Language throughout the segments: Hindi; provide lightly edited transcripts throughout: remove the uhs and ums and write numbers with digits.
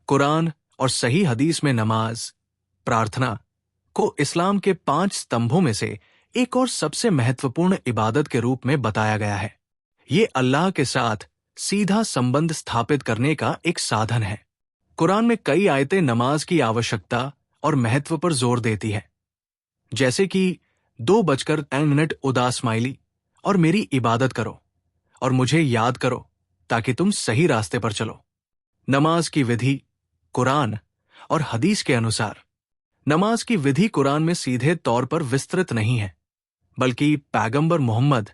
कुरान और सही हदीस में नमाज, प्रार्थना को इस्लाम के 5 स्तंभों में से एक और सबसे महत्वपूर्ण इबादत के रूप में बताया गया है। ये अल्लाह के साथ सीधा संबंध स्थापित करने का एक साधन है। कुरान में कई आयतें नमाज की आवश्यकता और महत्व पर जोर देती है, जैसे कि 2:10 उदास स्माइली और मेरी इबादत करो और मुझे याद करो ताकि तुम सही रास्ते पर चलो। नमाज की विधि कुरान और हदीस के अनुसार नमाज की विधि कुरान में सीधे तौर पर विस्तृत नहीं है, बल्कि पैगंबर मोहम्मद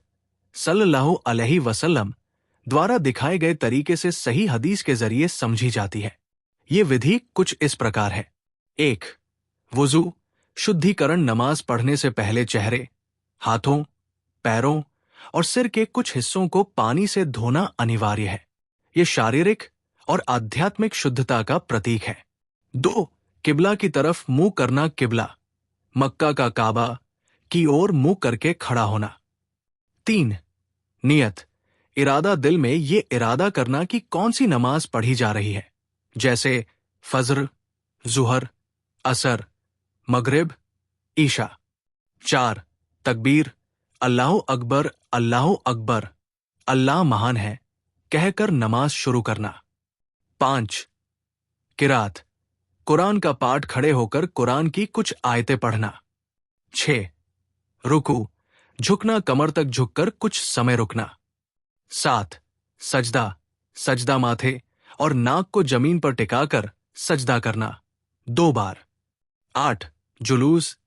सल्लल्लाहु अलैहि वसल्लम द्वारा दिखाए गए तरीके से सही हदीस के जरिए समझी जाती है। ये विधि कुछ इस प्रकार है। 1. वुजू शुद्धिकरण। नमाज पढ़ने से पहले चेहरे, हाथों, पैरों और सिर के कुछ हिस्सों को पानी से धोना अनिवार्य है। ये शारीरिक और आध्यात्मिक शुद्धता का प्रतीक है। 2. किबला की तरफ मुंह करना। किबला मक्का का काबा की ओर मुंह करके खड़ा होना। 3. नियत इरादा। दिल में ये इरादा करना कि कौन सी नमाज पढ़ी जा रही है, जैसे फज्र, जुहर, असर, मगरिब, ईशा। 4. तकबीर। अल्लाहु अकबर, अल्लाहु अकबर, अल्लाह महान है कहकर नमाज शुरू करना। 5. किरात। कुरान का पाठ खड़े होकर कुरान की कुछ आयतें पढ़ना। 6. रुकू झुकना। कमर तक झुककर कुछ समय रुकना। 7. सजदा। सजदा माथे और नाक को जमीन पर टिकाकर सजदा करना 2 बार। 8. जुलूस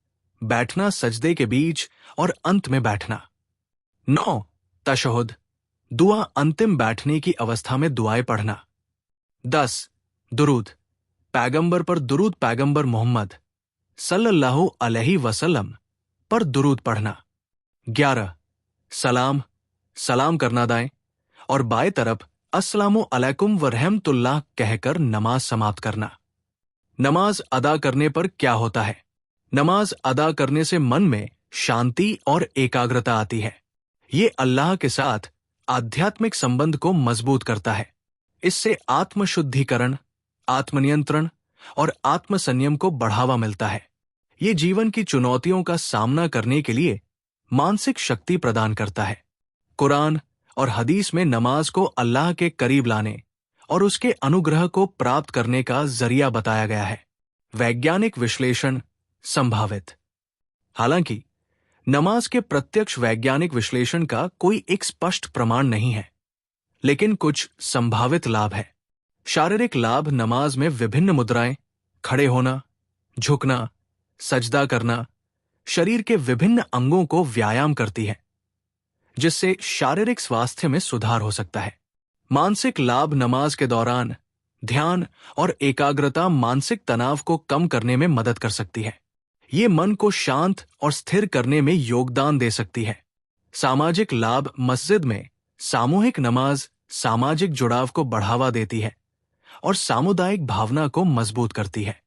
बैठना। सजदे के बीच और अंत में बैठना। 9. तशहुद दुआ। अंतिम बैठने की अवस्था में दुआएं पढ़ना। 10. दुरूद पैगंबर पर दुरूद। पैगंबर मोहम्मद सल्लल्लाहु अलैहि वसल्लम पर दुरूद पढ़ना। 11. सलाम। सलाम करना दाएं और बाएं तरफ अस्सलामु अलैकुम व रहमतुल्लाह कहकर नमाज समाप्त करना। नमाज अदा करने पर क्या होता है? नमाज अदा करने से मन में शांति और एकाग्रता आती है। ये अल्लाह के साथ आध्यात्मिक संबंध को मजबूत करता है। इससे आत्मशुद्धिकरण, आत्मनियंत्रण और आत्मसंयम को बढ़ावा मिलता है। ये जीवन की चुनौतियों का सामना करने के लिए मानसिक शक्ति प्रदान करता है। कुरान और हदीस में नमाज को अल्लाह के करीब लाने और उसके अनुग्रह को प्राप्त करने का जरिया बताया गया है। वैज्ञानिक विश्लेषण संभावित। हालांकि नमाज के प्रत्यक्ष वैज्ञानिक विश्लेषण का कोई एक स्पष्ट प्रमाण नहीं है, लेकिन कुछ संभावित लाभ है। शारीरिक लाभ। नमाज में विभिन्न मुद्राएं, खड़े होना, झुकना, सजदा करना शरीर के विभिन्न अंगों को व्यायाम करती है, जिससे शारीरिक स्वास्थ्य में सुधार हो सकता है। मानसिक लाभ। नमाज के दौरान ध्यान और एकाग्रता मानसिक तनाव को कम करने में मदद कर सकती है। ये मन को शांत और स्थिर करने में योगदान दे सकती है। सामाजिक लाभ। मस्जिद में सामूहिक नमाज सामाजिक जुड़ाव को बढ़ावा देती है और सामुदायिक भावना को मजबूत करती है।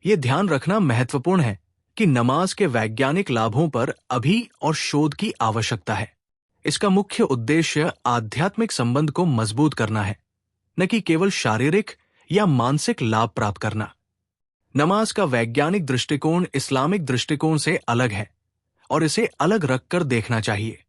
ये ध्यान रखना महत्वपूर्ण है कि नमाज के वैज्ञानिक लाभों पर अभी और शोध की आवश्यकता है। इसका मुख्य उद्देश्य आध्यात्मिक संबंध को मजबूत करना है, न कि केवल शारीरिक या मानसिक लाभ प्राप्त करना। नमाज का वैज्ञानिक दृष्टिकोण इस्लामिक दृष्टिकोण से अलग है और इसे अलग रखकर देखना चाहिए।